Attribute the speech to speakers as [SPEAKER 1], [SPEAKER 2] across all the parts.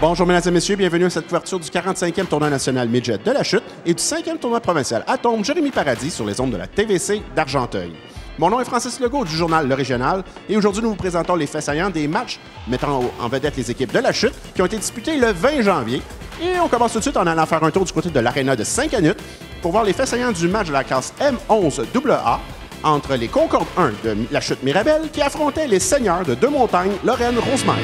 [SPEAKER 1] Bonjour mesdames et messieurs, bienvenue à cette couverture du 45e tournoi national Midget de la chute et du 5e tournoi provincial Atome Jérémy Paradis sur les ondes de la TVC d'Argenteuil. Mon nom est Francis Legault du journal Le Régional et aujourd'hui nous vous présentons les faits saillants des matchs mettant en vedette les équipes de la chute qui ont été disputés le 20 janvier. Et on commence tout de suite en allant faire un tour du côté de l'aréna de Saint-Canute pour voir les faits saillants du match de la classe M11 AA entre les Concorde 1 de la chute Mirabel qui affrontaient les Seigneurs de Deux-Montagnes, Lorraine-Rosemère.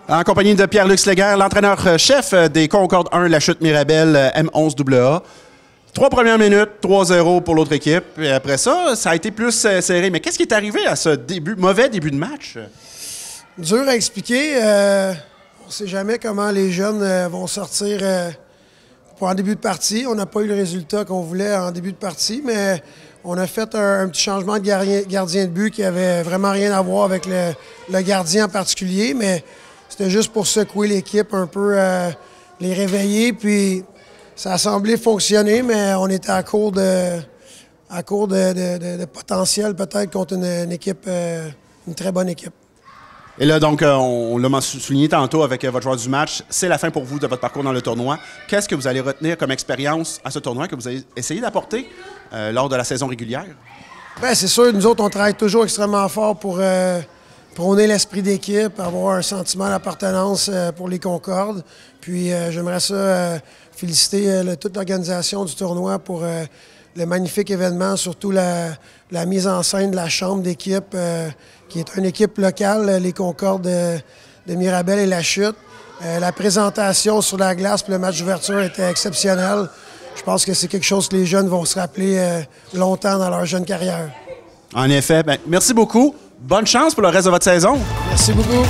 [SPEAKER 1] En compagnie de Pierre-Luc Sléguer, l'entraîneur-chef des Concorde 1, la chute Mirabel M11 AA. 3 premières minutes, 3-0 pour l'autre équipe. Et après ça, ça a été plus serré. Mais qu'est-ce qui est arrivé à ce mauvais début de match?
[SPEAKER 2] Dur à expliquer. On ne sait jamais comment les jeunes vont sortir pour en début de partie. On n'a pas eu le résultat qu'on voulait en début de partie, mais on a fait un petit changement de gardien de but qui avait vraiment rien à voir avec le gardien en particulier, mais c'était juste pour secouer l'équipe un peu, les réveiller, puis ça a semblé fonctionner, mais on était à court de potentiel peut-être contre une équipe, une très bonne équipe.
[SPEAKER 1] Et là, donc, on l'a souligné tantôt avec votre joueur du match, c'est la fin pour vous de votre parcours dans le tournoi. Qu'est-ce que vous allez retenir comme expérience à ce tournoi que vous allez essayer d'apporter lors de la saison régulière?
[SPEAKER 2] Bien, c'est sûr, nous autres, on travaille toujours extrêmement fort pour prôner l'esprit d'équipe, avoir un sentiment d'appartenance pour les Concordes. Puis j'aimerais ça féliciter toute l'organisation du tournoi pour le magnifique événement, surtout la mise en scène de la chambre d'équipe, qui est une équipe locale, les Concordes de Mirabel et La Chute. La présentation sur la glace pour le match d'ouverture était exceptionnelle. Je pense que c'est quelque chose que les jeunes vont se rappeler longtemps dans leur jeune carrière.
[SPEAKER 1] En effet. Bien, merci beaucoup. Bonne chance pour le reste de votre saison.
[SPEAKER 2] Merci beaucoup.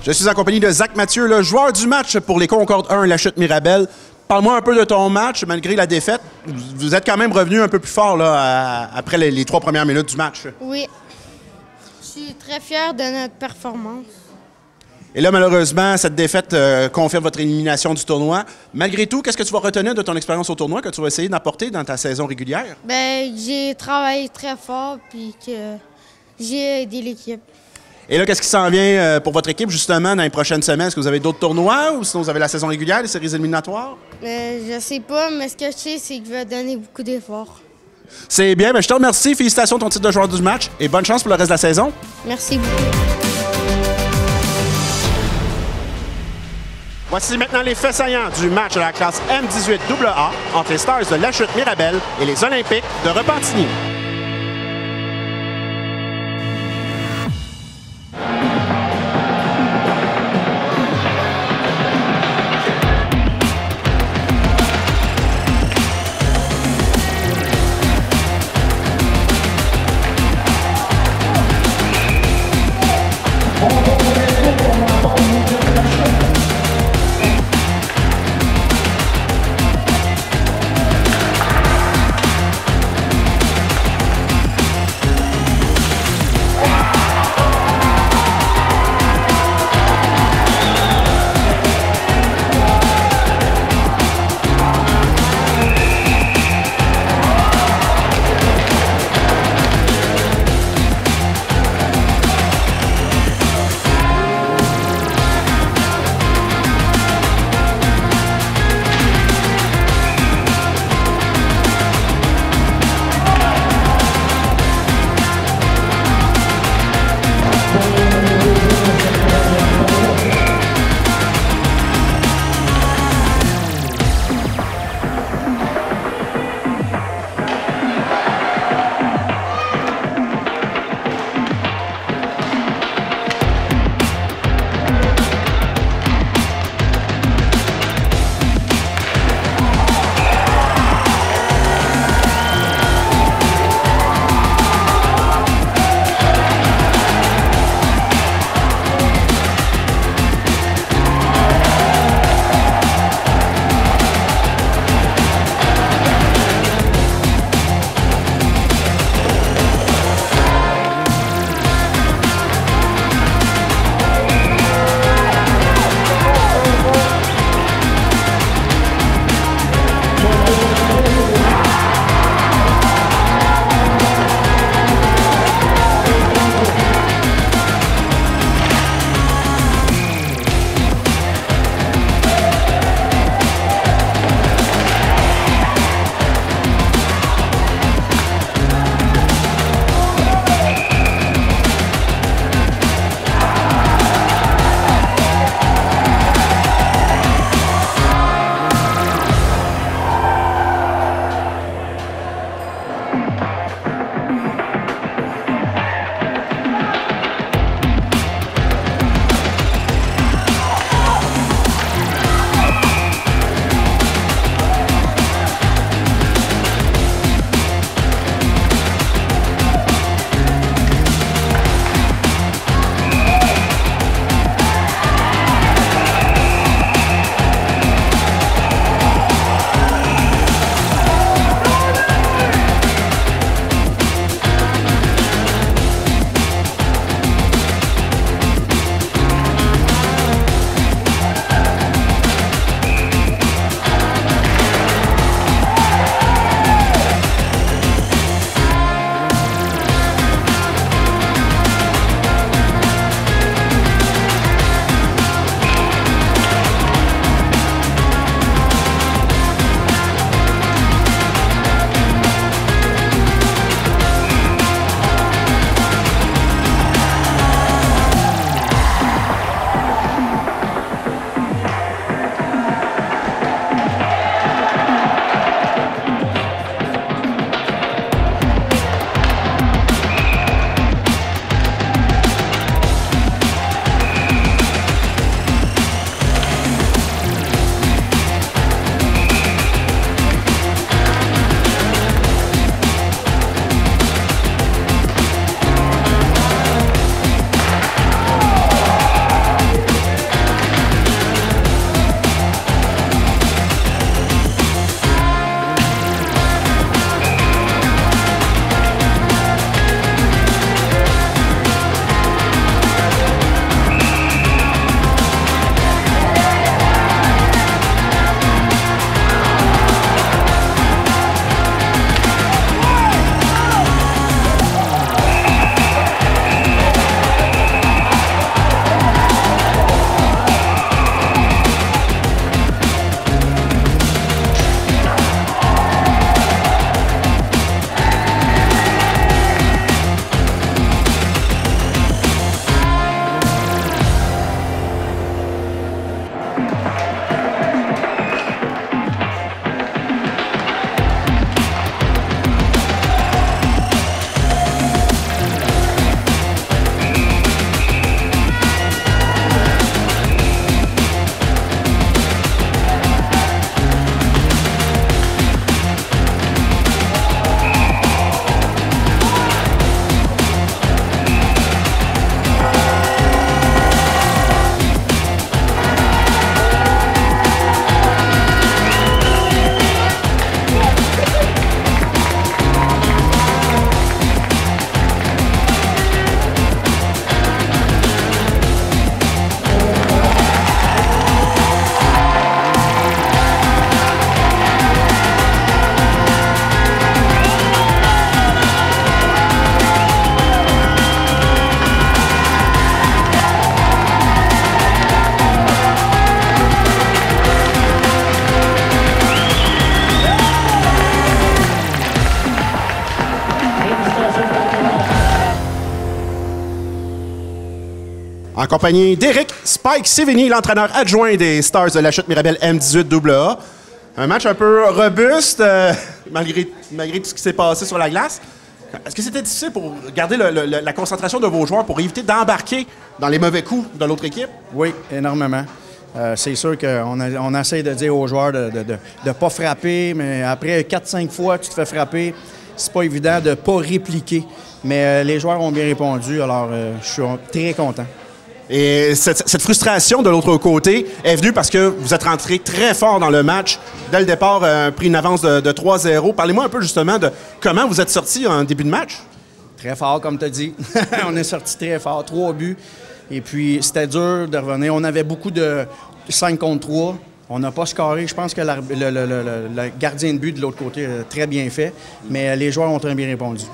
[SPEAKER 1] Je suis en compagnie de Zach Mathieu, le joueur du match pour les Concordes 1 La Chute Mirabel. Parle-moi un peu de ton match, malgré la défaite. Vous êtes quand même revenu un peu plus fort là, après les 3 premières minutes du match.
[SPEAKER 3] Oui. Je suis très fier de notre performance.
[SPEAKER 1] Et là, malheureusement, cette défaite confirme votre élimination du tournoi. Malgré tout, qu'est-ce que tu vas retenir de ton expérience au tournoi que tu vas essayer d'apporter dans ta saison régulière?
[SPEAKER 3] Ben, j'ai travaillé très fort puis que j'ai aidé l'équipe.
[SPEAKER 1] Et là, qu'est-ce qui s'en vient pour votre équipe, justement, dans les prochaines semaines? Est-ce que vous avez d'autres tournois ou sinon vous avez la saison régulière, les séries éliminatoires?
[SPEAKER 3] Je sais pas, mais ce que je sais, c'est que je vais donner beaucoup d'efforts.
[SPEAKER 1] C'est bien. Bien, je te remercie. Félicitations ton titre de joueur du match et bonne chance pour le reste de la saison.
[SPEAKER 3] Merci beaucoup.
[SPEAKER 1] Voici maintenant les faits saillants du match de la classe M18 AA entre les Stars de La Chute Mirabel et les Olympiques de Repentigny. En compagnie d'Éric Spike Sévigny, l'entraîneur adjoint des Stars de la Chute Mirabel M18AA. Un match un peu robuste, malgré tout ce qui s'est passé sur la glace. Est-ce que c'était difficile pour garder la concentration de vos joueurs pour éviter d'embarquer dans les mauvais coups de l'autre équipe?
[SPEAKER 4] Oui, énormément. C'est sûr qu'on essaie de dire aux joueurs de ne pas frapper, mais après 4-5 fois tu te fais frapper, c'est pas évident de ne pas répliquer. Mais les joueurs ont bien répondu, alors je suis très content.
[SPEAKER 1] Et cette frustration de l'autre côté est venue parce que vous êtes rentré très fort dans le match. Dès le départ, pris une avance de 3-0. Parlez-moi un peu justement de comment vous êtes sorti en début de match.
[SPEAKER 4] Très fort, comme tu as dit. On est sorti très fort, 3 buts. Et puis, c'était dur de revenir. On avait beaucoup de 5 contre 3. On n'a pas scoré. Je pense que le gardien de but de l'autre côté a très bien fait. Mais les joueurs ont très bien répondu.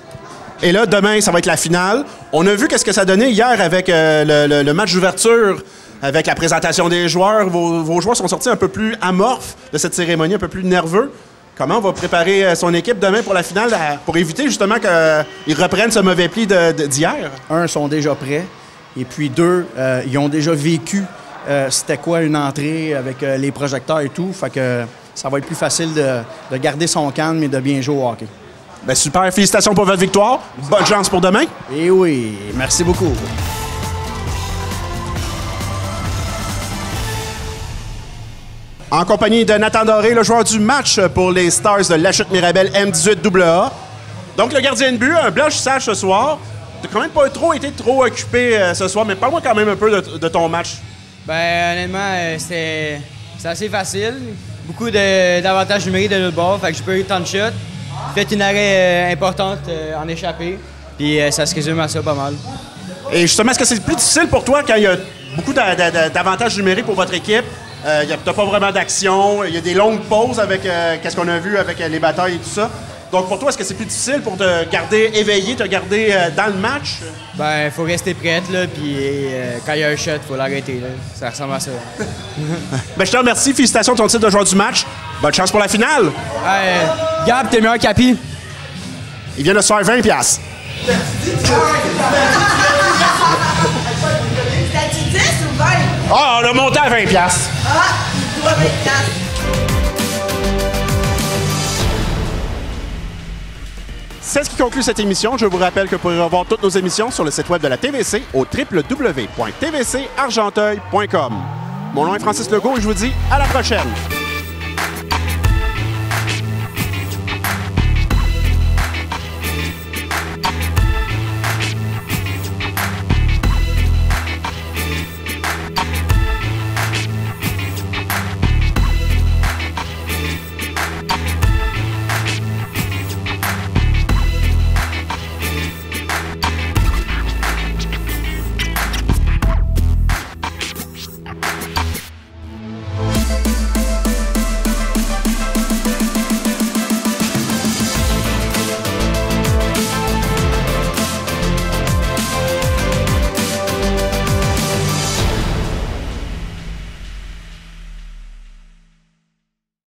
[SPEAKER 1] Et là, demain, ça va être la finale. On a vu qu'est-ce que ça donnait hier avec le match d'ouverture, avec la présentation des joueurs. Vos joueurs sont sortis un peu plus amorphes de cette cérémonie, un peu plus nerveux. Comment on va préparer son équipe demain pour la finale pour éviter justement qu'ils reprennent ce mauvais pli d'hier?
[SPEAKER 4] Un, sont déjà prêts. Et puis deux, ils ont déjà vécu c'était quoi une entrée avec les projecteurs et tout. Fait que ça va être plus facile de garder son calme et de bien jouer au hockey.
[SPEAKER 1] Bien, super. Félicitations pour votre victoire. Bonne chance pour demain.
[SPEAKER 4] Et oui, merci beaucoup.
[SPEAKER 1] En compagnie de Nathan Doré, le joueur du match pour les Stars de la Chute Mirabel M18AA. Donc, le gardien de but, un blanchissage ce soir. Tu n'as quand même pas été trop occupé ce soir, mais parle-moi quand même un peu de ton match.
[SPEAKER 5] Ben honnêtement, c'est assez facile. Beaucoup d'avantages numériques de l'autre bord, fait que j'ai pas eu tant de shots. J'ai fait une arrêt importante en échappée, puis ça se résume à ça pas mal.
[SPEAKER 1] Et justement, est-ce que c'est plus difficile pour toi quand il y a beaucoup d'avantages numériques pour votre équipe? T'as pas vraiment d'action, il y a des longues pauses avec qu'est-ce qu'on a vu avec les batailles et tout ça. Donc pour toi, est-ce que c'est plus difficile pour te garder éveillé, te garder dans le match?
[SPEAKER 5] Ben, il faut rester prête, là, puis quand il y a un shot, il faut l'arrêter, là. Ça ressemble à ça.
[SPEAKER 1] Ben, je te remercie, félicitations de ton titre de joueur du match. Bonne chance pour la finale!
[SPEAKER 5] Gab, t'es meilleur qu'Api.
[SPEAKER 1] Il vient de se faire 20$.
[SPEAKER 6] C'était-tu 10 ou 20?
[SPEAKER 1] Ah, on a monté à 20$.
[SPEAKER 6] Ah, il doit 20$.
[SPEAKER 1] C'est ce qui conclut cette émission. Je vous rappelle que vous pourrez revoir toutes nos émissions sur le site web de la TVC au www.tvcargenteuil.com. Mon nom est Francis Legault et je vous dis à la prochaine!